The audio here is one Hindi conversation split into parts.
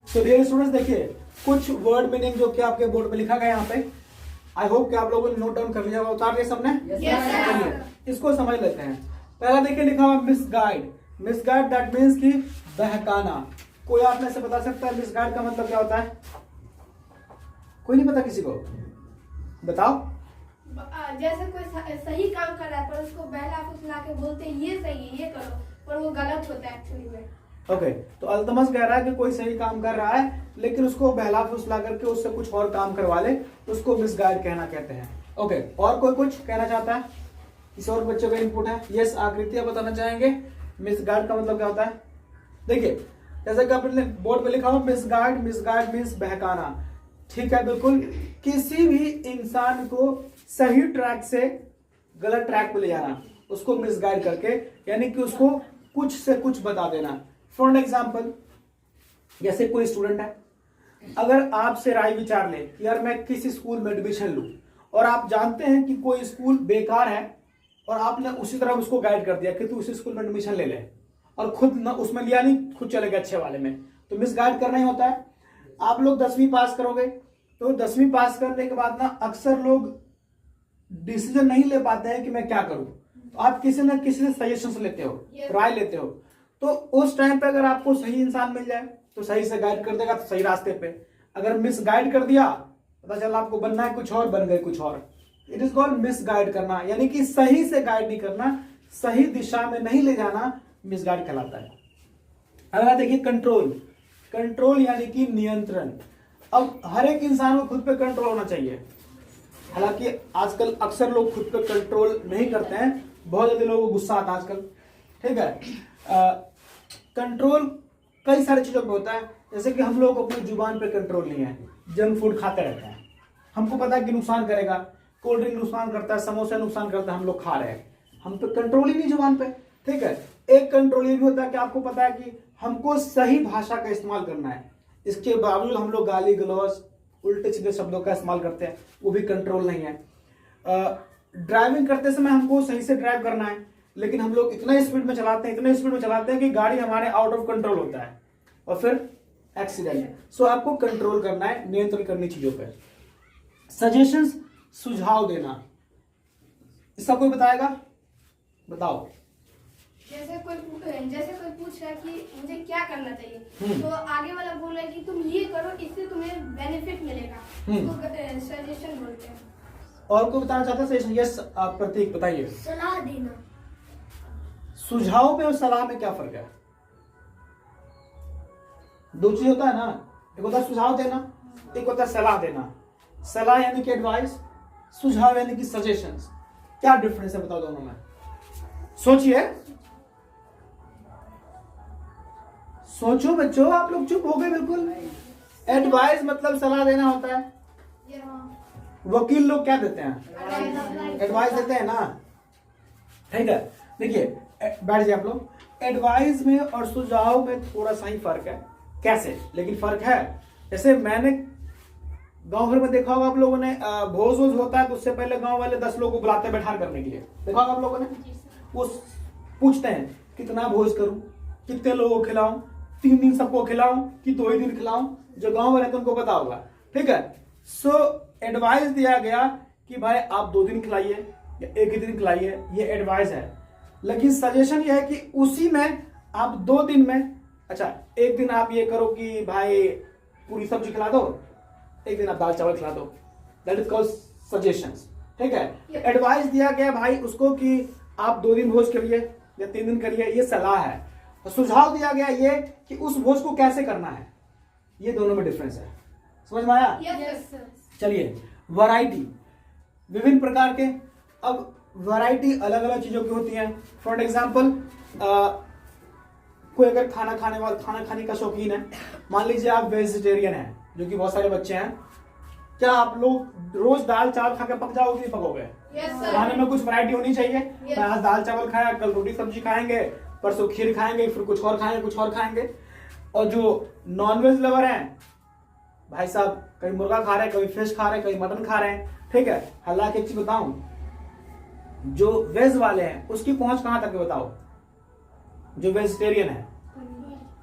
तो डियर स्टूडेंट्स देखिए कुछ वर्ड मीनिंग जो कि आपके बोर्ड पे लिखा गया यहाँ पे, आई होप कि आप लोगों ने नोट डाउन कर लिया होगा। उतार लिया सबने? चलिए इसको समझ लेते हैं। पहला देखिए लिखा हुआ मिसगाइड। मिसगाइड दैट मीन्स कि बहकाना। कोई आप में से बता सकता है मिसगाइड का मतलब क्या होता है? कोई नहीं पता किसी को? बताओ। जैसे कोई सही काम कर रहा है पर उसको बहला फुसला के बोलते हैं ये सही है ये करो, पर वो गलत होता है एक्चुअली में। ओके, तो अल्तमस कह रहा है कि कोई सही काम कर रहा है लेकिन उसको बहला फुसला करके उससे कुछ और काम करवा ले, उसको मिसगाइड कहना कहते हैं। ओके, और कोई कुछ कहना चाहता है? किसी और बच्चों का इनपुट है? यस, आकृतियां बताना चाहेंगे मिसगाइड का मतलब क्या होता है? देखिए जैसे कि आपने बोर्ड पे लिखा हो मिसगाइड। Misguide means बहकाना। ठीक है, बिल्कुल किसी भी इंसान को सही ट्रैक से गलत ट्रैक पे ले जाना, उसको मिसगाइड करके, यानी कि उसको कुछ से कुछ बता देना। फॉर एग्जाम्पल जैसे कोई स्टूडेंट है, अगर आपसे राय विचार ले कि यार मैं किस स्कूल में एडमिशन लूं, और आप जानते हैं कि कोई स्कूल बेकार है और आपने उसी तरह उसको गाइड कर दिया कि तू उसी स्कूल में एडमिशन ले ले, और खुद न उसमें लिया नहीं, खुद चले गए अच्छे वाले में, तो मिसगाइड करना ही होता है। आप लोग 10वीं पास करोगे तो 10वीं पास करने के बाद ना अक्सर लोग डिसीजन नहीं ले पाते हैं कि मैं क्या करूं, तो आप किसी न किसी से सजेशन लेते हो, राय लेते हो, तो उस टाइम पे अगर आपको सही इंसान मिल जाए तो सही से गाइड कर देगा, तो सही रास्ते पे। अगर मिस गाइड कर दिया, पता चला आपको बनना है कुछ और, बन गए कुछ और। It is called miss guide करना, यानी कि सही से गाइड नहीं करना, सही दिशा में नहीं ले जाना, मिस गाइड कहलाता है। अगला देखिए कंट्रोल। कंट्रोल यानी कि नियंत्रण। अब हर एक इंसान को खुद पे कंट्रोल होना चाहिए, हालांकि आजकल अक्सर लोग खुद पे कंट्रोल नहीं करते हैं, बहुत ज्यादा लोगों को गुस्सा आता है आजकल। ठीक है, कंट्रोल कई सारी चीजों पे होता है, जैसे कि हम लोग अपनी जुबान पे कंट्रोल नहीं है, जंक फूड खाते रहते हैं, हमको पता है कि नुकसान करेगा, कोल्ड ड्रिंक नुकसान करता है, समोसा नुकसान करता है, हम लोग खा रहे हैं, हम पे कंट्रोल ही नहीं जुबान पे। ठीक है, एक कंट्रोल ये भी होता है कि आपको पता है कि हमको सही भाषा का इस्तेमाल करना है, इसके बावजूद हम लोग गाली गलौज उल्टे सीधे शब्दों का इस्तेमाल करते हैं, वो भी कंट्रोल नहीं है। ड्राइविंग करते समय हमको सही से ड्राइव करना है, लेकिन हम लोग इतना स्पीड में चलाते हैं, इतना स्पीड में चलाते हैं कि गाड़ी हमारे आउट ऑफ कंट्रोल होता है और फिर एक्सीडेंट। सो आपको कंट्रोल करना है, नियंत्रण करनी चीजों पे। सजेशंस, सुझाव देना, इसका कोई बताएगा? बताओ। जैसे कोई पूछ रहा है कि मुझे क्या करना चाहिए, तो आगे वाला बोल रहा है कि तुम ये करो, इससे तुम्हें बेनिफिट मिलेगा, तो सजेशन बोलते हैं। और कोई बताना चाहता है? यस, आप प्रतीक बताइए। सलाह देना। सुझाव में और सलाह में क्या फर्क है? दो चीज होता है ना, एक होता है सुझाव देना, एक होता है सलाह देना। सलाह यानी कि एडवाइस, सुझाव यानी कि सजेशंस। क्या डिफरेंस है बताओ दोनों में? सोचिए, सोचो बच्चों, आप लोग चुप हो गए बिल्कुल। एडवाइस मतलब सलाह देना होता है, वकील लोग क्या देते हैं? एडवाइस देते हैं ना। ठीक है, देखिए बैठ जाइए आप लोग। एडवाइस में और सुझाव में थोड़ा सा ही फर्क है। कैसे? लेकिन फर्क है। जैसे मैंने गांव भर में देखा होगा आप लोगों ने, भोज वोज होता है तो उससे पहले गांव वाले 10 लोगों को बुलाते हैं बैठार करने के लिए, देखा होगा आप लोगों ने। वो पूछते हैं कितना भोज करूं, कितने लोगों को खिलाऊं, 3 दिन सबको खिलाऊं कि 2 ही दिन खिलाऊं, जो गांव में रहते हैं उनको पता होगा। ठीक है, सो एडवाइस दिया गया कि भाई आप 2 दिन खिलाइए या 1 ही दिन खिलाइए, ये एडवाइस है। लेकिन सजेशन ये है कि उसी में आप 2 दिन में, अच्छा 1 दिन आप ये करो कि भाई पूरी सब्जी खिला दो, 1 दिन आप दाल चावल खिला दो, दैट इज कॉल्ड सजेशंस। ठीक है, एडवाइस दिया गया भाई उसको कि आप 2 दिन भोज करिए या 3 दिन करिए, ये सलाह है। तो सुझाव दिया गया ये कि उस भोज को कैसे करना है। ये दोनों में डिफरेंस है, समझ में आया? yes, चलिए, वैरायटी, विभिन्न प्रकार के। अब वैरायटी अलग अलग चीजों की होती है। फॉर एग्जाम्पल कोई अगर खाना खाने का शौकीन है, मान लीजिए आप वेजिटेरियन हैं, जो कि बहुत सारे बच्चे हैं, क्या आप लोग रोज दाल चावल खा के पक जाओगे? नहीं पकोगे। खाने में कुछ वैरायटी होनी चाहिए। आज दाल चावल खाया, कल रोटी सब्जी खाएंगे, परसों खीर खाएंगे, फिर कुछ और खाएंगे। और जो नॉनवेज लवर हैं भाई साहब, कभी मुर्गा खा रहे हैं, कभी फिश खा रहे हैं, कभी मटन खा रहे हैं। ठीक है, हालांकि एक चीज बताऊं, जो वेज वाले हैं उसकी पहुंच कहां तक है बताओ? जो वेजिटेरियन है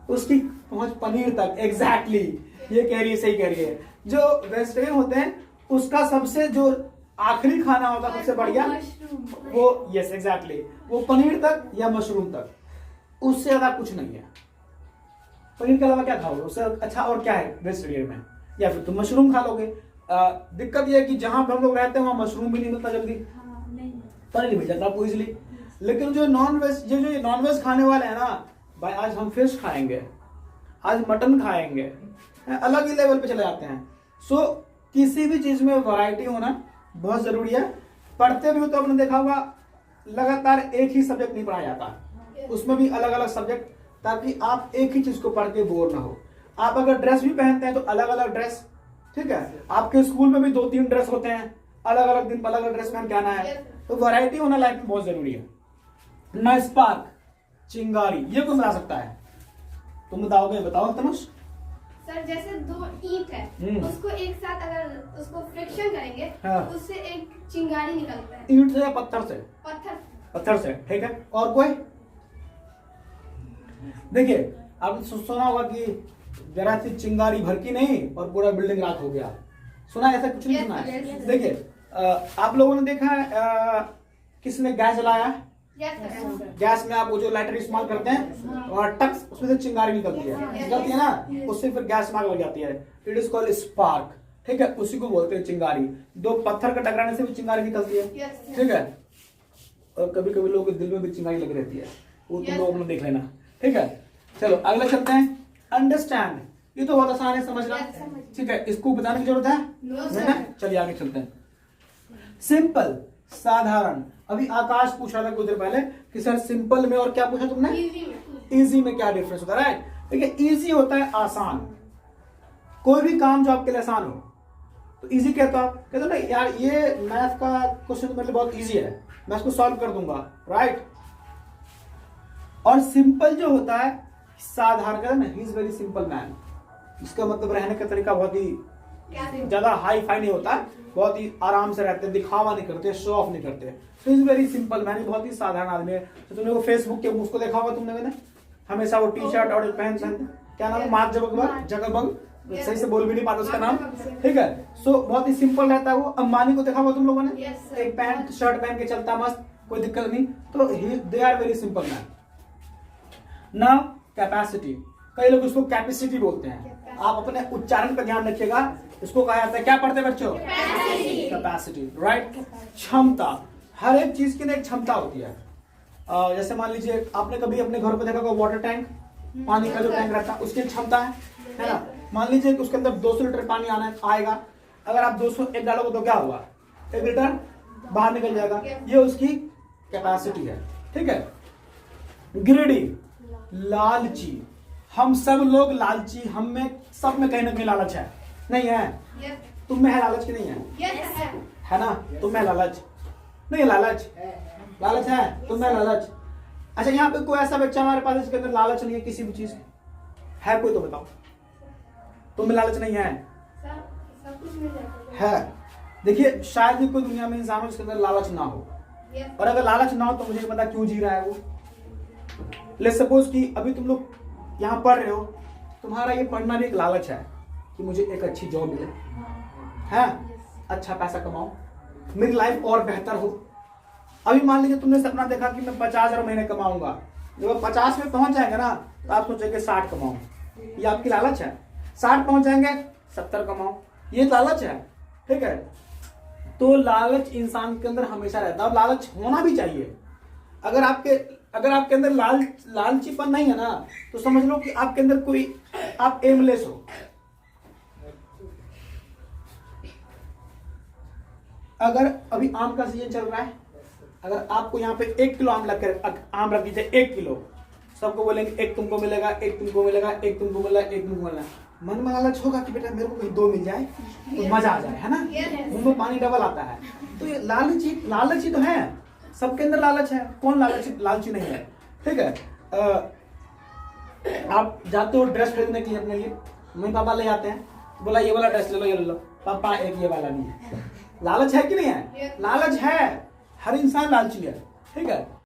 उसकी पहुंच पनीर तक। एग्जैक्टली ये कह रही है, सही कह रही है। जो वेजिटेरियन होते हैं उसका सबसे जो आखिरी खाना होता है सबसे बढ़िया वो, यस एग्जैक्टली, वो पनीर तक या मशरूम तक, उससे ज्यादा कुछ नहीं है। पनीर के अलावा क्या खाओगे उससे अच्छा और क्या है वेजिटेरियन में? या फिर तुम मशरूम खा लोगे। दिक्कत यह है कि जहां पे हम लोग रहते हैं वहां मशरूम भी नहीं मिलता जल्दी, पनीर मिल जाता आपको इजिली। लेकिन जो नॉन वेज खाने वाले हैं ना भाई, आज हम फिश खाएंगे, आज मटन खाएंगे, अलग ही लेवल पे चले जाते हैं। सो किसी भी चीज में वैरायटी होना बहुत जरूरी है। पढ़ते भी हो तो आपने देखा होगा लगातार एक ही सब्जेक्ट नहीं पढ़ाया जाता, उसमें भी अलग अलग सब्जेक्ट, ताकि आप एक ही चीज को पढ़ के बोर ना हो। आप अगर ड्रेस भी पहनते हैं तो अलग अलग ड्रेस, ठीक है। आपके स्कूल में भी 2-3 ड्रेस होते हैं, अलग अलग दिन पर अलग अलग ड्रेस पहन के आना है। तो वैरायटी होना लाइफ में बहुत जरूरी है ना। स्पार्क, चिंगारी, ये कौन बता सकता है? तुम बताओगे? बताओ तनुष। सर जैसे 2 ईंट है, उसको एक साथ अगर उसको फ्रिक्शन करेंगे हाँ। तो उससे एक चिंगारी निकलता है। ईंट से या पत्थर से? पत्थर से, ठीक है। और कोई? देखिए आपने सुना होगा कि जरा सी चिंगारी भड़की नहीं और पूरा बिल्डिंग राख हो गया। सुना है? ऐसा कुछ नहीं सुना है। देखिए आप लोगों ने देखा है किसने गैस जलाया? गैस में आप वो जो लाइटर इस्तेमाल करते हैं और टक्स उसमें से चिंगारी निकलती है ना, उससे फिर गैस में आग लग जाती है। इट इज कॉल्ड स्पार्क, ठीक है। उसी को बोलते हैं चिंगारी। 2 पत्थर का टकराने से भी चिंगारी निकलती है, ठीक है। और कभी कभी लोगों के दिल में भी चिंगारी लगी रहती है, वो तुम लोग अपना देख लेना, ठीक है। चलो अगला चलते हैं। अंडरस्टैंड, ये तो बहुत आसान है समझना, ठीक है। इसको बताने की जरूरत है नहीं ना? चलिए आगे चलते हैं। सिंपल, साधारण। अभी आकाश पूछ रहा था कुछ देर पहले कि सर सिंपल में और क्या पूछा तुमने? इजी में क्या डिफरेंस होता है? राइट, देखिए इजी होता है आसान। कोई भी काम जो आपके लिए आसान हो तो इजी कहते हो आप, कहते हो ना यार ये मैथ का क्वेश्चन मतलब बहुत इजी है, मैं इसको सॉल्व कर दूंगा, राइट। और सिंपल जो होता है साधारण, कहते हैं ना he is very simple man. इसका मतलब रहने का तरीका बहुत ही ज्यादा हाई फाई नहीं होता, बहुत ही आराम से रहते हैं, दिखावा नहीं करते, शो ऑफ नहीं करते। तो इज वेरी सिंपल मैन, बहुत ही साधारण आदमी है। तो तुमने वो फेसबुक के उसको देखा होगा तुमने, मैंने हमेशा वो टी शर्ट और पैंट पहनते, क्या नाम है, मार्क जगरबर्ग, सही से बोल भी नहीं पाते उसका नाम, ठीक है। सो बहुत ही सिंपल रहता है वो। अंबानी को देखा होगा तुम लोगों ने, एक पैंट शर्ट पहन के चलता मस्त, कोई दिक्कत नहीं। तो they are very simple man. Now capacity, कई लोग उसको कैपेसिटी बोलते हैं। आप अपने उच्चारण पर ध्यान रखिएगा, इसको कहा जाता है, क्या पढ़ते हैं बच्चों? Capacity, right. क्षमता, हर एक चीज की ना एक क्षमता होती है। जैसे मान लीजिए आपने कभी अपने घर पर देखा होगा वाटर टैंक, पानी का जो टैंक रहता है उसकी क्षमता है ना। मान लीजिए कि उसके अंदर 200 लीटर पानी आएगा, अगर आप 201 डालोगे तो क्या होगा? 1 लीटर बाहर निकल जाएगा, ये उसकी कैपेसिटी है, ठीक है। ग्रीडी, लालची, हम सब लोग लालची, हम में सब में कहीं ना कहीं लालच है, नहीं है? तुम में है लालच की नहीं है? है ना? तुम में लालच नहीं है? लालच है, तुम में लालच। अच्छा यहाँ पे कोई ऐसा बच्चा हमारे पास इसके अंदर लालच नहीं है किसी भी चीज है? कोई तो बताओ, तुम में लालच नहीं है? है। देखिए शायद ही कोई दुनिया में इंसान हो जिसके अंदर लालच ना हो, और अगर लालच ना हो तो मुझे पता क्यों जी रहा है वो। लेट्स सपोज कि अभी तुम लोग यहाँ पढ़ रहे हो, तुम्हारा ये पढ़ना भी एक लालच है कि मुझे एक अच्छी जॉब मिले, है, अच्छा पैसा कमाओ, मेरी लाइफ और बेहतर हो। अभी मान लीजिए तुमने सपना देखा कि मैं 50,000 महीने कमाऊंगा, जब 50 में पहुंच जाएंगे ना तो आप सोचेंगे 60 कमाऊं, ये आपकी लालच है। 60 पहुंच जाएंगे 70 कमाओ, ये लालच है, ठीक है। तो लालच इंसान के अंदर हमेशा रहता है, और लालच होना भी चाहिए। अगर आपके अंदर लालचीपन नहीं है ना तो समझ लो कि आपके अंदर कोई, आप एमलेस हो। अगर अभी आम का सीजन चल रहा है, अगर आपको यहाँ पे 1 किलो आम रख दीजिए, 1 किलो, सबको बोलेंगे एक तुमको मिलेगा, एक तुमको मिलेगा, एक तुमको मिलेगा, एक तुमको मिलेगा। मन में लालच होगा कि बेटा मेरे को कहीं 2 मिल जाए तो मजा आ जाए, है ना? मुंह में पानी डबल आता है। तो ये लालची तो है, सबके अंदर लालच है, कौन लालची नहीं है, ठीक है। आप जाते हो ड्रेस खरीदने के लिए अपने लिए, मम्मी पापा ले जाते हैं, बोला ये वाला ड्रेस ले लो, ये ले लो, पापा एक ये वाला नहीं है। लालच है कि नहीं है? लालच है, हर इंसान लालची है, ठीक है।